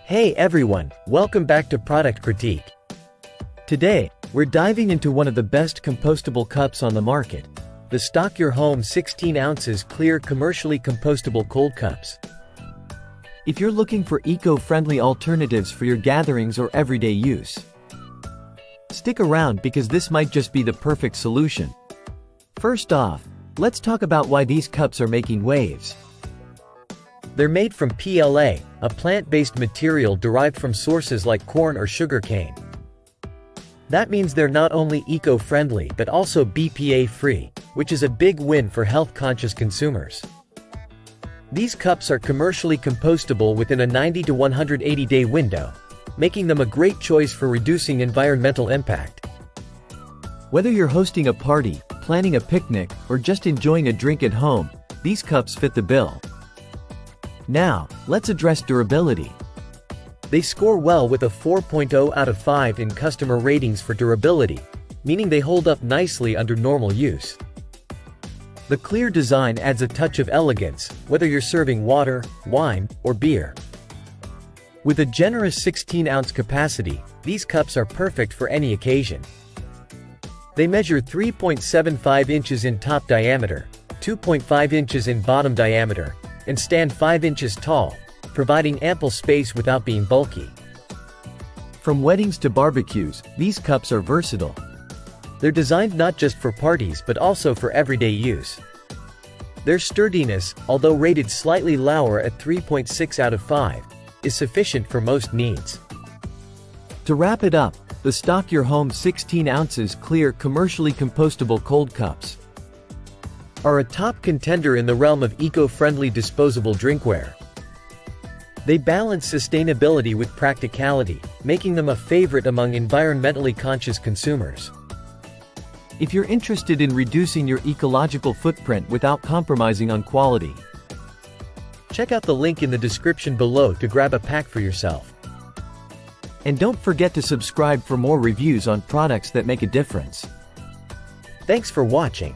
Hey everyone, welcome back to Product Critique. Today, we're diving into one of the best compostable cups on the market, the Stock Your Home 16 ounces clear commercially compostable cold cups. If you're looking for eco-friendly alternatives for your gatherings or everyday use, stick around because this might just be the perfect solution. First off, let's talk about why these cups are making waves. They're made from PLA, a plant-based material derived from sources like corn or sugarcane. That means they're not only eco-friendly but also BPA-free, which is a big win for health-conscious consumers. These cups are commercially compostable within a 90 to 180-day window, making them a great choice for reducing environmental impact. Whether you're hosting a party, planning a picnic, or just enjoying a drink at home, these cups fit the bill. Now, let's address durability. They score well with a 4.0 out of 5 in customer ratings for durability, meaning they hold up nicely under normal use. The clear design adds a touch of elegance, whether you're serving water, wine, or beer. With a generous 16-ounce capacity, these cups are perfect for any occasion. They measure 3.75 inches in top diameter, 2.5 inches in bottom diameter, and stand 5 inches tall, providing ample space without being bulky. From weddings to barbecues, these cups are versatile. They're designed not just for parties but also for everyday use. Their sturdiness, although rated slightly lower at 3.6 out of 5, is sufficient for most needs. To wrap it up, the Stock Your Home 16 ounces clear commercially compostable cold cups are a top contender in the realm of eco-friendly disposable drinkware. They balance sustainability with practicality, making them a favorite among environmentally conscious consumers. If you're interested in reducing your ecological footprint without compromising on quality, check out the link in the description below to grab a pack for yourself. And don't forget to subscribe for more reviews on products that make a difference. Thanks for watching.